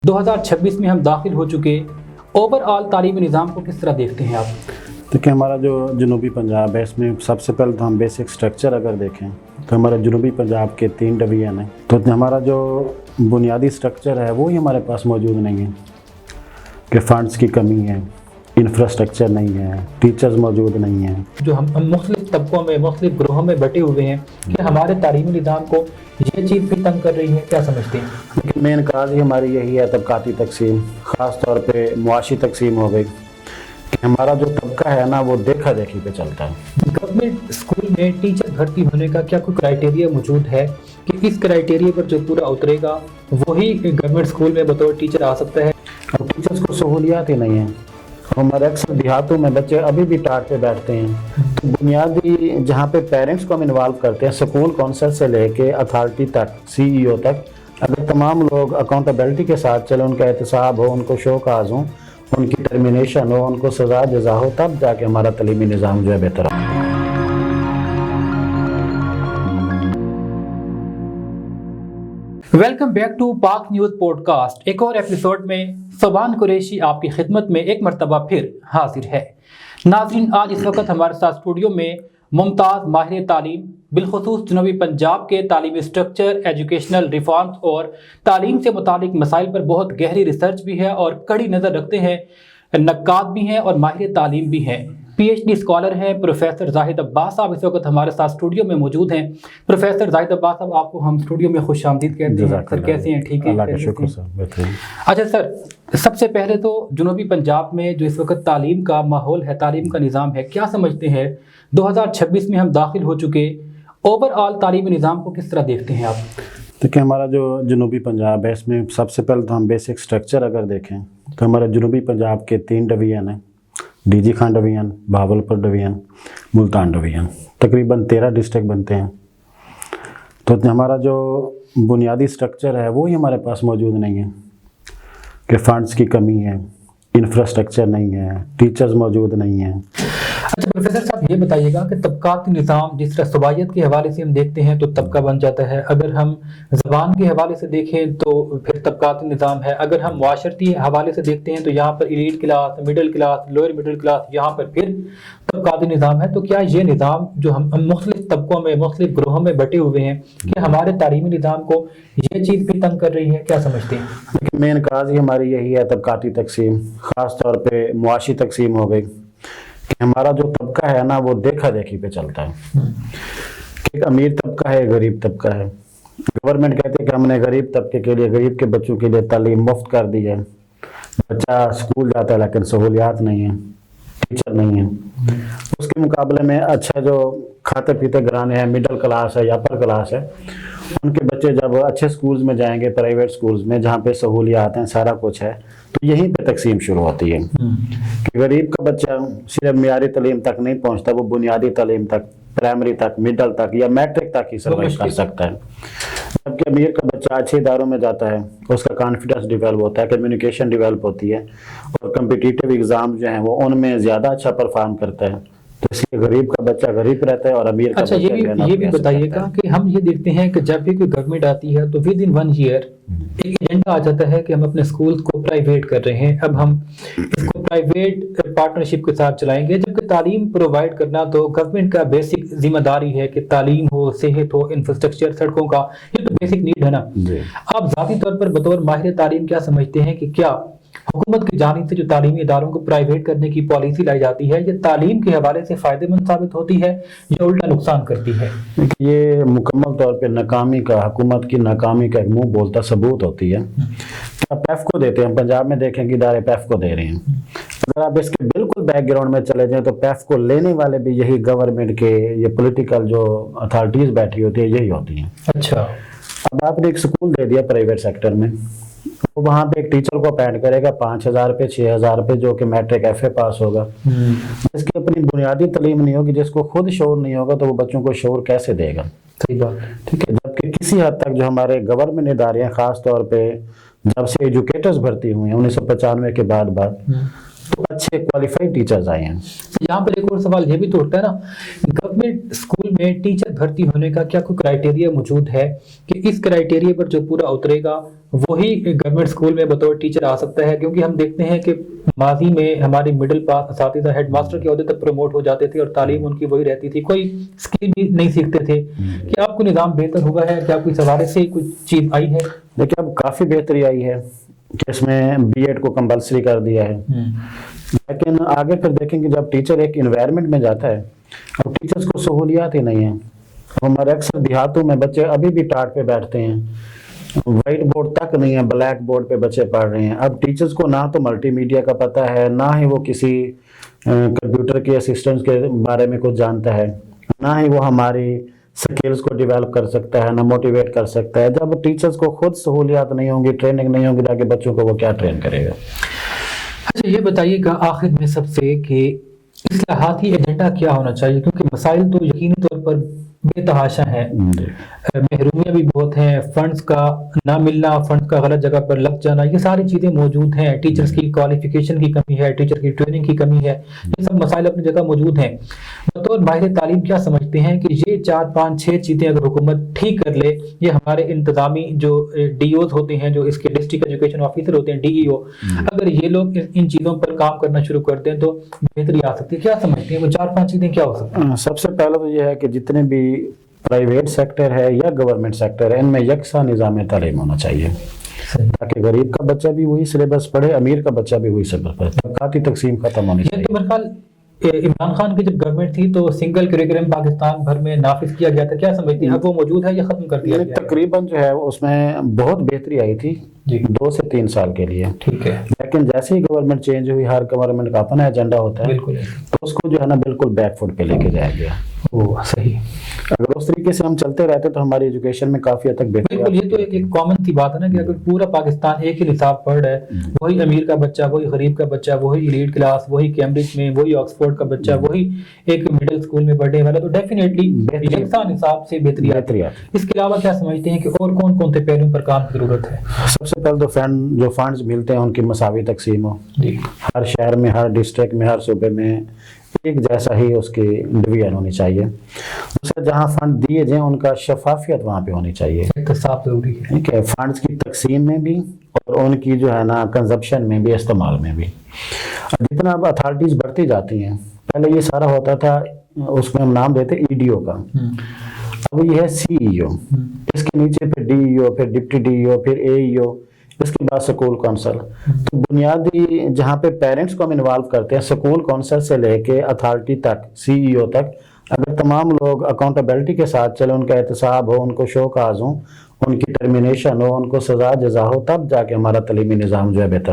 2026 में हम दाखिल हो चुके, ओवरऑल तालीमी निज़ाम को किस तरह देखते हैं आप? देखिए, हमारा जो जनूबी पंजाब है इसमें सबसे पहले तो हम बेसिक स्ट्रक्चर अगर देखें तो हमारे जनूबी पंजाब के 3 डिवीज़न हैं। तो हमारा जो बुनियादी स्ट्रक्चर है वो ही हमारे पास मौजूद नहीं है कि फ़ंड्स की कमी है, इंफ्रास्ट्रक्चर नहीं है, टीचर्स मौजूद नहीं हैं। जो हम मुख्तलिफ तबकों में मुख्तलिफ ग्रोहों में बटे हुए हैं कि हमारे तालीमी निज़ाम को ये चीज़ भी तंग कर रही है, क्या समझते हैं? लेकिन मेन काज ही हमारी यही है तबकाती तकसीम, ख़ास तौर पे मुआशी तकसीम हो गई कि हमारा जो तबका है ना वो देखा देखी पे चलता है। गवर्नमेंट स्कूल में टीचर भर्ती होने का क्या कोई क्राइटेरिया मौजूद है कि इस क्राइटेरिया पर जो पूरा उतरेगा वही गवर्नमेंट स्कूल में बतौर टीचर आ सकता है? अब टीचर्स को सहूलियात ही नहीं है। हमारे अक्सर देहातों में बच्चे अभी भी टाट पे बैठते हैं। तो बुनियादी जहाँ पे पेरेंट्स को हम इन्वॉल्व करते हैं, स्कूल कौंसल से लेके अथॉरिटी तक, CEO तक, अगर तमाम लोग अकाउंटेबिलिटी के साथ चले, उनका एहतसाब हो, उनको शोकाज हो, उनकी टर्मिनेशन हो, उनको सज़ा जज़ा हो, तब जाके हमारा तलीमी निज़ाम जो है बेहतर हो। वेलकम बैक टू पाक न्यूज़ पॉडकास्ट। एक और एपिसोड में सबान कुरैशी आपकी खिदमत में एक मरतबा फिर हाजिर है। नाज़रीन, आज इस वक्त हमारे साथ स्टूडियो में मुमताज़ माहिर तालीम, बिलखुसूस जनूबी पंजाब के तालीमी स्ट्रक्चर, एजुकेशनल रिफॉर्म्स और तालीम से मुतालिक मसाइल पर बहुत गहरी रिसर्च भी है और कड़ी नज़र रखते हैं, नक्काद भी हैं और माहिर तालीम भी हैं। PhD स्कॉलर हैं प्रोफेसर जाहिद अब्बास साहब इस वक्त हमारे साथ स्टूडियो में मौजूद हैं। प्रोफेसर जाहिद अब्बास साहब, आपको हम स्टूडियो में खुश आमदीद कहते हैं। सर, कैसे हैं? ठीक है, अल्लाह का शुक्र सर, बेहतरीन। अच्छा सर, सबसे पहले तो जनूबी पंजाब में जो इस वक्त तालीम का माहौल है, तालीम का निज़ाम है, क्या समझते हैं? 2026 में हम दाखिल हो चुके, ओवरऑल तालीमी निज़ाम को किस तरह देखते हैं आप? देखिए, हमारा जो जनूबी पंजाब है इसमें सबसे पहले तो हम बेसिक स्ट्रक्चर अगर देखें तो हमारे जनूबी पंजाब के 3 डिवीज़न हैं। DG Khan division, Bahawalpur division, Multan division, तकरीबन 13 डिस्ट्रिक्ट बनते हैं। तो हमारा जो बुनियादी स्ट्रक्चर है वो ही हमारे पास मौजूद नहीं है कि फ़ंड्स की कमी है, इंफ्रास्ट्रक्चर नहीं है, टीचर्स मौजूद नहीं हैं। अच्छा प्रोफेसर साहब, ये बताइएगा कि तबकाती निज़ाम, जिस तरह सूबाइयत के हवाले से हम देखते हैं तो तबका बन जाता है, अगर हम ज़बान के हवाले से देखें तो फिर तबकाती निज़ाम है, अगर हम माशरती हवाले से देखते हैं तो यहाँ पर elite class, middle class, lower middle class, यहाँ पर फिर तबकाती निज़ाम है। तो क्या ये निज़ाम जो हम मुख्तलिफ तबकों में मुख्तलिफ ग्रोहों में बटे हुए हैं कि हमारे तालीमी निज़ाम को ये चीज़ भी तंग कर रही है, क्या समझते हैं? लेकिन मेन काज ही हमारी यही है तबकाती तकसीम, ख़ास तौर पे मुआशी तकसीम हो गई कि हमारा जो तबका है ना वो देखा देखी पे चलता है कि एक अमीर तबका है, गरीब तबका है। गवर्नमेंट कहती है कि हमने गरीब तबके के लिए, गरीब के बच्चों के लिए तालीम मुफ्त कर दी है, बच्चा स्कूल जाता है लेकिन सहूलियात नहीं है, टीचर नहीं है। उसके मुकाबले में अच्छा जो खाते पीते घराने हैं, मिडिल क्लास है या अपर क्लास है, उनके बच्चे जब अच्छे स्कूल्स में जाएंगे, प्राइवेट स्कूल्स में जहाँ पे सहूलियात हैं, सारा कुछ है, तो यहीं पे तकसीम शुरू होती है कि गरीब का बच्चा सिर्फ मियारी तालीम तक नहीं पहुँचता, वो बुनियादी तालीम तक, प्राइमरी तक, मिडल तक या मैट्रिक तक ही सर्वाइव कर सकता है। जबकि अमीर का बच्चा अच्छे इदारों में जाता है, उसका कॉन्फिडेंस डेवलप होता है, कम्युनिकेशन डेवलप होती है और कम्पिटिटिव एग्ज़ाम जो हैं वो उनमें ज़्यादा अच्छा परफॉर्म करता है। तो इसलिए गरीब का बच्चा गरीब रहता है और अमीर का अच्छा, ये भी बताइएगा कि हम ये देखते हैं कि जब भी कोई गवर्नमेंट आती है तो विद इन 1 ईयर एक एजेंडा आ जाता है कि हम अपने स्कूल को प्राइवेट कर रहे हैं, अब हम इसको प्राइवेट पार्टनरशिप के साथ चलाएंगे, जबकि तालीम प्रोवाइड करना तो गवर्नमेंट का बेसिक जिम्मेदारी है कि तालीम हो, सेहत हो, इंफ्रास्ट्रक्चर, सड़कों का, ये तो बेसिक नीड है ना। आप ज़ाती तौर पर बतौर माहिर तालीम क्या समझते हैं कि क्या हुकूमत की जानिब से जो तालीमी इदारों को प्राइवेट करने की पॉलिसी लाई जाती है, ये तालीम के हवाले से फ़ायदेमंद साबित होती है या उल्टा नुकसान करती है? ये मुकम्मल तौर पे नाकामी का, हुकूमत की नाकामी का एक मुंह बोलता सबूत होती है। आप पैफ को देते हैं, पंजाब में देखें कि इदारे पैफ को दे रहे हैं। अगर आप इसके बिल्कुल बैकग्राउंड में चले जाएं तो पैफ को लेने वाले भी यही गवर्नमेंट के, ये पॉलिटिकल जो अथॉरिटीज़ बैठी होती है, यही होती हैं। अच्छा, अब आपने एक स्कूल दे दिया प्राइवेट सेक्टर में, तो वहाँ पे एक टीचर को अपॉइंट करेगा 5,000 रुपये, 6,000 रुपये, जो कि मैट्रिक FA पास होगा। जिसकी अपनी बुनियादी तालीम नहीं होगी, जिसको खुद शौर नहीं होगा, तो वो बच्चों को शौर कैसे देगा? सही बात, ठीक है। जबकि किसी हद तक जो हमारे गवर्नमेंट इदारे हैं, ख़ास तौर पे जब से एजुकेटर्स भर्ती हुए हैं 1995 के बाद तो अच्छे क्वालिफाइड टीचर्स आए हैं। यहाँ पर एक और सवाल ये भी तो उठता है ना, गवर्नमेंट स्कूल में टीचर भर्ती होने का क्या कोई क्राइटेरिया मौजूद है कि इस क्राइटेरिया पर जो पूरा उतरेगा वही गवर्नमेंट स्कूल में बतौर टीचर आ सकता है? क्योंकि हम देखते हैं कि माजी में हमारी मिडिल पास असातिज़ा हेड मास्टर के ओहदे तक प्रमोट हो जाते थे और तालीम उनकी वही रहती थी, कोई स्किल भी नहीं सीखते थे। क्या आपको निज़ाम बेहतर हुआ है? क्या कोई सवाल से कुछ चीज़ आई है? देखिए अब काफ़ी बेहतरी आई है कि इसमें बीएड को कंपलसरी कर दिया है, लेकिन आगे फिर देखेंगे जब टीचर एक इन्वायरमेंट में जाता है, अब टीचर्स को सहूलियात ही नहीं है। हमारे अक्सर देहातों में बच्चे अभी भी टाट पे बैठते हैं, व्हाइट बोर्ड तक नहीं है, ब्लैक बोर्ड पे बच्चे पढ़ रहे हैं। अब टीचर्स को ना तो मल्टीमीडिया का पता है, ना ही वो किसी कंप्यूटर के असिस्टेंट्स के बारे में कुछ जानता है, ना ही वो हमारी स्किल्स को डेवलप कर सकता है, ना मोटिवेट कर सकता है। जब टीचर्स को खुद सहूलियात नहीं होंगी, ट्रेनिंग नहीं होगी, ताकि बच्चों को वो क्या ट्रेन करेगा। अच्छा ये बताइएगा आखिर में सबसे कि इस्लाहाती एजेंडा क्या होना चाहिए, क्योंकि मसाइल तो यकीनी तौर पर बेतहाशा हैं, महरूमियाँ भी बहुत हैं, फंड्स का ना मिलना, फंड्स का गलत जगह पर लग जाना, ये सारी चीज़ें मौजूद हैं, टीचर्स की क्वालिफिकेशन की कमी है, टीचर की ट्रेनिंग की कमी है, ये सब मसाइल अपनी जगह मौजूद हैं। बतौर माहिर तालीम क्या समझते हैं कि ये 4, 5, 6 चीज़ें अगर हुकूमत ठीक कर ले, ये हमारे इंतज़ामी जो DOs होते हैं, जो इसके डिस्ट्रिक्ट एजुकेशन ऑफिसर होते हैं DEO, अगर ये लोग इन चीज़ों पर काम करना शुरू कर दें तो बेहतरी आ सकती है? क्या समझते हैं वो 4, 5 चीज़ें क्या हो सकती हैं? सबसे पहले तो ये है कि जितने भी प्राइवेट सेक्टर है या गवर्नमेंट सेक्टर है, इनमें यकसा निज़ाम तालीम होना चाहिए, ताकि गरीब का बच्चा भी वही सिलेबस पढ़े, अमीर का बच्चा भी वही सिलेबस पढ़े, तबकाती तकसीम खत्म होनी चाहिए। तो मेरे ख्याल इमरान खान की जब गवर्नमेंट थी तो सिंगल करिकुलम पाकिस्तान भर में नाफिज किया गया था, क्या समझते हैं अब वो मौजूद है या खत्म कर दिया गया? तकरीबन जो है उसमें बहुत बेहतरी आई थी 2 से 3 साल के लिए, ठीक है, लेकिन जैसे ही गवर्नमेंट चेंज हुई, हर गवर्नमेंट का अपना एजेंडा होता है, बिल्कुल, तो उसको जो है ना बिल्कुल बैकफुट पे लेके जाया गया। ओ सही। अगर उस तरीके से हम चलते रहते तो हमारी एजुकेशन में काफी हद तक बिल्कुल, ये तो एक कॉमन सी बात है ना कि अगर पूरा पाकिस्तान एक ही निसाब पढ़ रहा है, वही अमीर का बच्चा, वही गरीब का बच्चा, वही एलीट क्लास, वही कैम्ब्रिज में, वही ऑक्सफोर्ड का बच्चा, वही एक मिडिल स्कूल में पढ़ने वाला, तो डेफिनेटली यकसा निसाब से बेहतरी आती है। इसके अलावा क्या समझते हैं कि और कौन कौन से पहलुओं पर काम की जरूरत है? सबसे पहले तो जो फंड्स मिलते हैं उनकी मसावी तकसीम हो, हर शहर में, हर डिस्ट्रिक्ट में, हर सूबे में एक जैसा ही उसकी डिवीजन होनी चाहिए। दूसरा, जहाँ फंड दिए जाएं उनका शफाफियत वहाँ पे होनी चाहिए, साफ जरूरी है, ठीक है, फंड्स की तकसीम में भी और उनकी जो है ना कंजप्शन में भी, इस्तेमाल में भी। जितना अब अथॉरिटीज बढ़ती जाती हैं, पहले ये सारा होता था, उसमें हम नाम देते EDO का, अब ये है CEO, इसके नीचे फिर DEO, फिर डिप्टी DEO, फिर AEO, इसके बाद स्कूल काउंसिल। तो बुनियादी जहाँ पे पेरेंट्स को हम इन्वॉल्व करते हैं, स्कूल काउंसिल से लेके अथॉरिटी तक, CEO तक, अगर तमाम लोग अकाउंटेबिलिटी के साथ चले, उनका एहतसाब हो, उनको शौकाज हो, उनकी टर्मिनेशन हो, उनको सजा जजा हो, तब जाके हमारा तलीमी निज़ाम जो है बेहतर